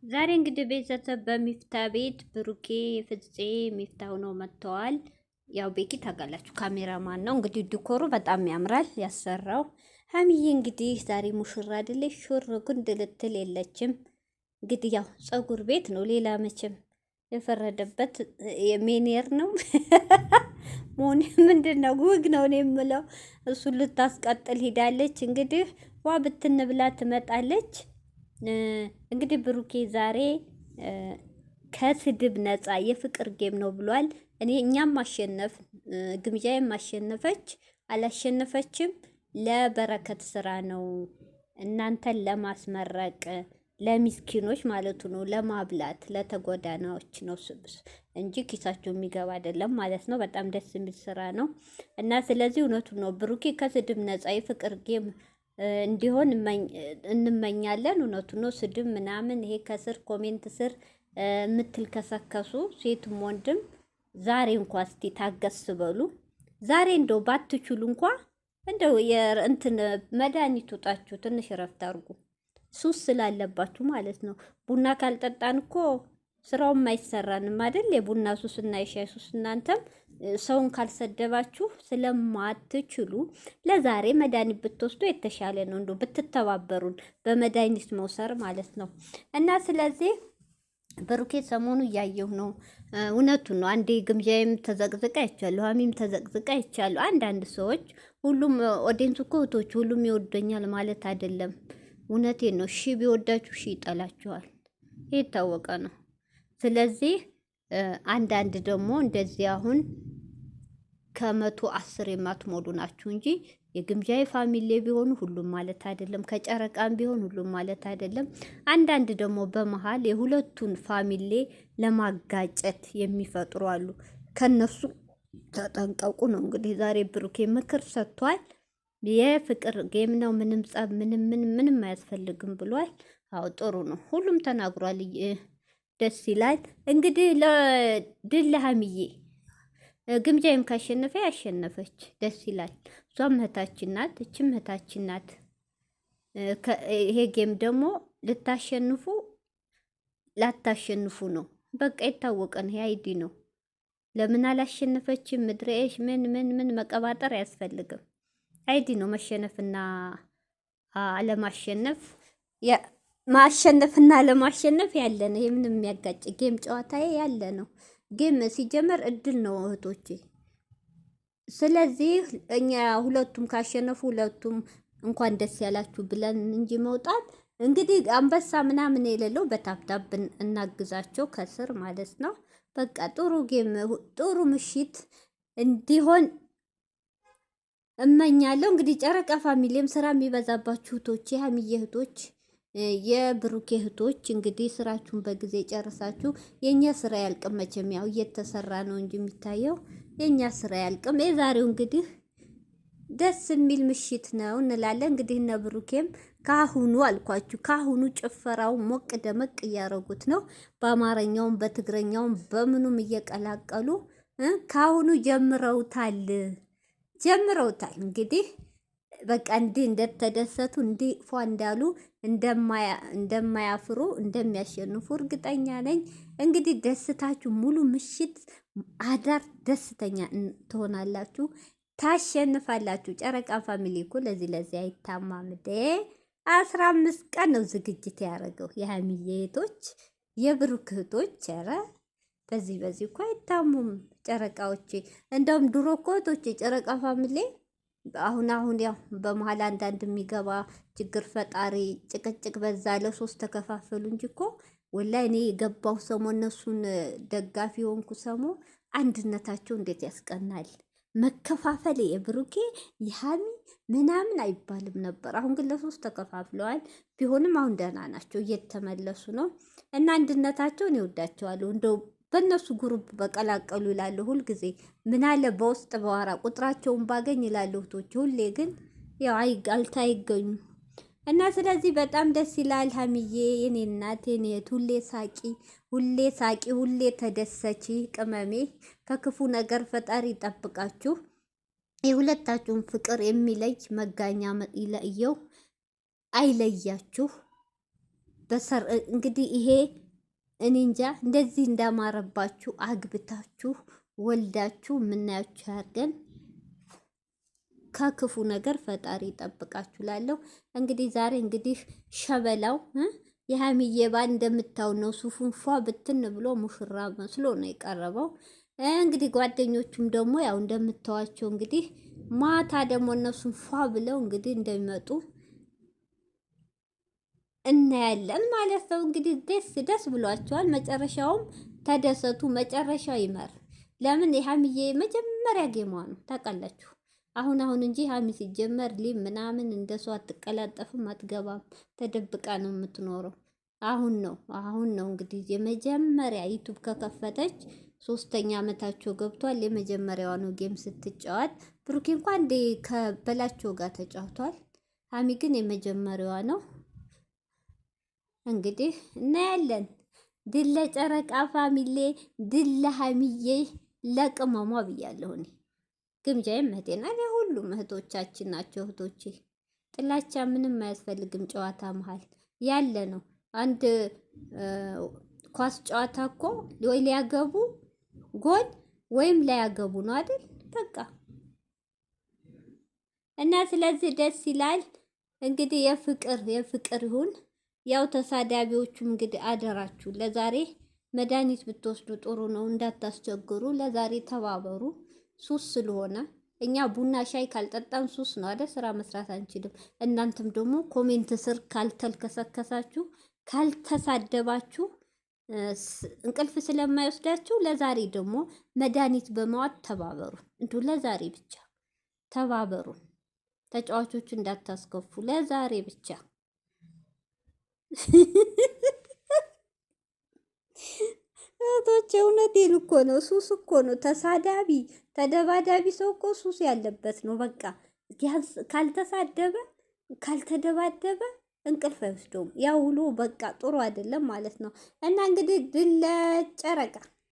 ዛሬ እንግዲህ ቤተሰብ በሚፍታ ቤት ብሩኬ ፍፄ ሚፍታው ነው መጥተዋል። ያው ቤኪ ታውቃላችሁ ካሜራማን ነው እንግዲህ ዲኮሩ በጣም ያምራል ያሰራው። ሀሚዬ እንግዲህ ዛሬ ሙሽራ አይደለች ሹር ጉንድ ልትል የለችም። እንግዲህ ያው ፀጉር ቤት ነው ሌላ መቼም የፈረደበት የሜኔር ነው ሞኒ ምንድን ነው ውግ ነው የምለው እሱን ልታስቀጥል ሂዳለች። እንግዲህ ዋ ብትንብላ ትመጣለች። እንግዲህ ብሩኬ ዛሬ ከስድብ ነፃ የፍቅር ጌም ነው ብሏል። እኛም ማሸነፍ ግምጃዬም ማሸነፈች አላሸነፈችም ለበረከት ስራ ነው፣ እናንተን ለማስመረቅ ለሚስኪኖች ማለቱ ነው፣ ለማብላት ለተጎዳናዎች ነው ስብስ እንጂ ኪሳቸው የሚገባ አይደለም ማለት ነው። በጣም ደስ የሚል ስራ ነው እና ስለዚህ እውነቱን ነው ብሩኬ ከስድብ ነፃ የፍቅር ጌም እንዲሆን እንመኛለን። እውነቱ ነው። ስድብ ምናምን ይሄ ከስር ኮሜንት ስር የምትልከሰከሱ ሴትም ወንድም ዛሬ እንኳ እስቲ ታገስ በሉ። ዛሬ እንደው ባትችሉ እንኳ እንደው እንትን መድኃኒት ውጣችሁ ትንሽ ረፍት አድርጉ። ሱስ ስላለባችሁ ማለት ነው። ቡና ካልጠጣን እኮ ስራውም አይሰራንም አይደል? የቡና ሱስ እና የሻይ ሱስ። እናንተም ሰውን ካልሰደባችሁ ስለማትችሉ ለዛሬ መድኃኒት ብትወስዱ የተሻለ ነው። እንደው ብትተባበሩን በመድኃኒት መውሰር ማለት ነው። እና ስለዚህ ብሩኬ ሰሞኑ እያየሁ ነው። እውነቱን ነው። አንዴ ግምጃዬም ተዘቅዝቃ ይቻለሁ፣ ሀሚም ተዘቅዝቃ ይቻለሁ። አንዳንድ ሰዎች ሁሉም ኦዲየንስ እኮ እህቶች ሁሉም ይወደኛል ማለት አይደለም። እውነቴን ነው። ሺ ቢወዳችሁ ሺ ይጠላችኋል። ይህ የታወቀ ነው። ስለዚህ አንዳንድ ደግሞ እንደዚህ አሁን 110 የማትሞሉ ናችሁ እንጂ የግምጃዬ ፋሚሊ ቢሆኑ ሁሉም ማለት አይደለም። ከጨረቃም ቢሆን ሁሉም ማለት አይደለም። አንዳንድ ደግሞ በመሃል የሁለቱን ፋሚሊ ለማጋጨት የሚፈጥሩ አሉ። ከነሱ ተጠንቀቁ ነው እንግዲህ ዛሬ ብሩኬ ምክር ሰጥቷል። የፍቅር ጌም ነው፣ ምንም ጸብ ምንም አያስፈልግም ብሏል። አዎ ጥሩ ነው። ሁሉም ተናግሯል። ደስ ይላል። እንግዲህ ለድል ለሀሚዬ ግምጃዬም ካሸነፈ ያሸነፈች ደስ ይላል። እሷም እህታችን ናት፣ እችም እህታችን ናት። ይሄ ጌም ደግሞ ልታሸንፉ ላታሸንፉ ነው። በቃ የታወቀ ነው። ይሄ አይዲ ነው። ለምን አላሸነፈችም? ምድረሽ ምን መቀባጠር አያስፈልግም። አይዲ ነው። መሸነፍና አለማሸነፍ ማሸነፍና ለማሸነፍ ያለ ነው። ይሄ ምንም የሚያጋጭ ጌም ጨዋታዬ ያለ ነው። ጌም ሲጀመር እድል ነው እህቶቼ። ስለዚህ እኛ ሁለቱም ካሸነፉ ሁለቱም እንኳን ደስ ያላችሁ ብለን እንጂ መውጣት እንግዲህ አንበሳ ምናምን የሌለው በታብታብ እናግዛቸው ከስር ማለት ነው። በቃ ጥሩ ጌም ጥሩ ምሽት እንዲሆን እመኛለሁ። እንግዲህ ጨረቃ ፋሚሊም ስራ የሚበዛባችሁ እህቶቼ፣ ሀሚዬ እህቶች፣ የብሩኬ እህቶች እንግዲህ ስራችሁን በጊዜ ጨርሳችሁ የኛ ስራ ያልቅም። መቼም ያው እየተሰራ ነው እንጂ የሚታየው የኛ ስራ ያልቅም። የዛሬው እንግዲህ ደስ የሚል ምሽት ነው እንላለን። እንግዲህ እነ ብሩኬም ካሁኑ አልኳችሁ ካሁኑ ጭፈራው ሞቅ ደመቅ እያረጉት ነው። በአማርኛውም በትግረኛውም በምኑም እየቀላቀሉ ካሁኑ ጀምረውታል። እንግዲህ በቃ እንዲህ እንደተደሰቱ እንዲህ ፏ እንዳሉ እንደማያፍሩ እንደሚያሸንፉ እርግጠኛ ነኝ። እንግዲህ ደስታችሁ ሙሉ ምሽት አዳር ደስተኛ ትሆናላችሁ፣ ታሸንፋላችሁ። ጨረቃ ፋሚሊ እኮ ለዚህ አይታማም። 15 ቀን ነው ዝግጅት ያደረገው የሀሚዬ እህቶች የብሩክ እህቶች። ኧረ በዚህ እኮ አይታሙም ጨረቃዎቼ። እንደውም ድሮ እኮ እህቶቼ ጨረቃ ፋሚሊ አሁን ያው በመሀል አንዳንድ የሚገባ ችግር ፈጣሪ ጭቅጭቅ በዛ ለሶስት ተከፋፈሉ እንጂ እኮ ወላሂ እኔ የገባው ሰሞ እነሱን ደጋፊ የሆንኩ ሰሞ አንድነታቸው እንዴት ያስቀናል። መከፋፈል የብሩኬ የሀሚ ምናምን አይባልም ነበር። አሁን ግን ለሶስት ተከፋፍለዋል። ቢሆንም አሁን ደህና ናቸው፣ እየተመለሱ ነው እና አንድነታቸውን ይወዳቸዋለሁ። እንደው በእነሱ ጉሩብ በቀላቀሉ ይላሉ ሁልጊዜ። ምናለ በውስጥ በዋራ ቁጥራቸውን ባገኝ ይላሉ እህቶች። ሁሌ ግን ያው አይገኙ እና ስለዚህ በጣም ደስ ይላል። ሀሚዬ የኔ እናት የኔ እህት ሁሌ ሳቂ፣ ሁሌ ተደሰቺ ቅመሜ። ከክፉ ነገር ፈጣሪ ይጠብቃችሁ። የሁለታችሁን ፍቅር የሚለይ መጋኛ ይለየው፣ አይለያችሁ። እንግዲህ ይሄ እኔ እንጃ እንደዚህ እንዳማረባችሁ አግብታችሁ ወልዳችሁ የምናያችሁ ያድርገን። ከክፉ ነገር ፈጣሪ ይጠብቃችሁ ላለሁ። እንግዲህ ዛሬ እንግዲህ ሸበላው የሀሚዬ ባል እንደምታው ነው። ሱፉን ፏ ብትን ብሎ ሙሽራ መስሎ ነው የቀረበው። እንግዲህ ጓደኞቹም ደግሞ ያው እንደምታዋቸው እንግዲህ ማታ ደግሞ እነሱን ፏ ብለው እንግዲህ እንደሚመጡ እናያለን ማለት ነው። እንግዲህ ደስ ብሏቸዋል። መጨረሻውም ተደሰቱ። መጨረሻው ይመር። ለምን የሀሚዬ መጀመሪያ ጌሟ ነው ታውቃላችሁ። አሁን እንጂ ሀሚ ሲጀመር ምናምን እንደሷ አትቀላጠፍም፣ አትገባም፣ ተደብቃ ነው የምትኖረው። አሁን ነው እንግዲህ የመጀመሪያ ዩቱብ ከከፈተች 3ኛ ዓመታቸው ገብቷል። የመጀመሪያዋ ነው ጌም ስትጫወት። ብሩኬ እንኳን እንደ ከበላቸው ጋር ተጫውቷል። ሀሚ ግን የመጀመሪያዋ ነው። እንግዲህ እናያለን። ድል ለጨረቃ ፋሚሌ፣ ድል ለሀሚዬ፣ ለቅመሟ ብያለሁ እኔ። ግምጃዬም እህቴና ሁሉም እህቶቻችን ናቸው። እህቶቼ ጥላቻ ምንም አያስፈልግም። ጨዋታ መሀል ያለ ነው። አንድ ኳስ ጨዋታ እኮ ወይ ሊያገቡ ጎል ወይም ላያገቡ ነው አይደል? በቃ እና ስለዚህ ደስ ይላል። እንግዲህ የፍቅር ይሁን። ያው ተሳዳቢዎቹም እንግዲህ አደራችሁ ለዛሬ መድኃኒት ብትወስዱ ጥሩ ነው፣ እንዳታስቸግሩ። ለዛሬ ተባበሩ። ሱስ ስለሆነ እኛ ቡና ሻይ ካልጠጣን ሱስ ነው አይደል? ስራ መስራት አንችልም። እናንተም ደግሞ ኮሜንት ስር ካልተልከሰከሳችሁ ካልተሳደባችሁ እንቅልፍ ስለማይወስዳችሁ ለዛሬ ደግሞ መድኃኒት በመዋጥ ተባበሩ። እንዲሁ ለዛሬ ብቻ ተባበሩ። ተጫዋቾቹ እንዳታስከፉ ለዛሬ ብቻ። እህቶቼ እውነቴን እኮ ነው። ሱስ እኮ ነው። ተሳዳቢ ተደባዳቢ ሰው እኮ ሱስ ያለበት ነው። በቃ ካልተሳደበ ካልተደባደበ እንቅልፍ አይወስደውም። ያ ውሎ በቃ ጥሩ አይደለም ማለት ነው። እና እንግዲህ ድል ለጨረቃ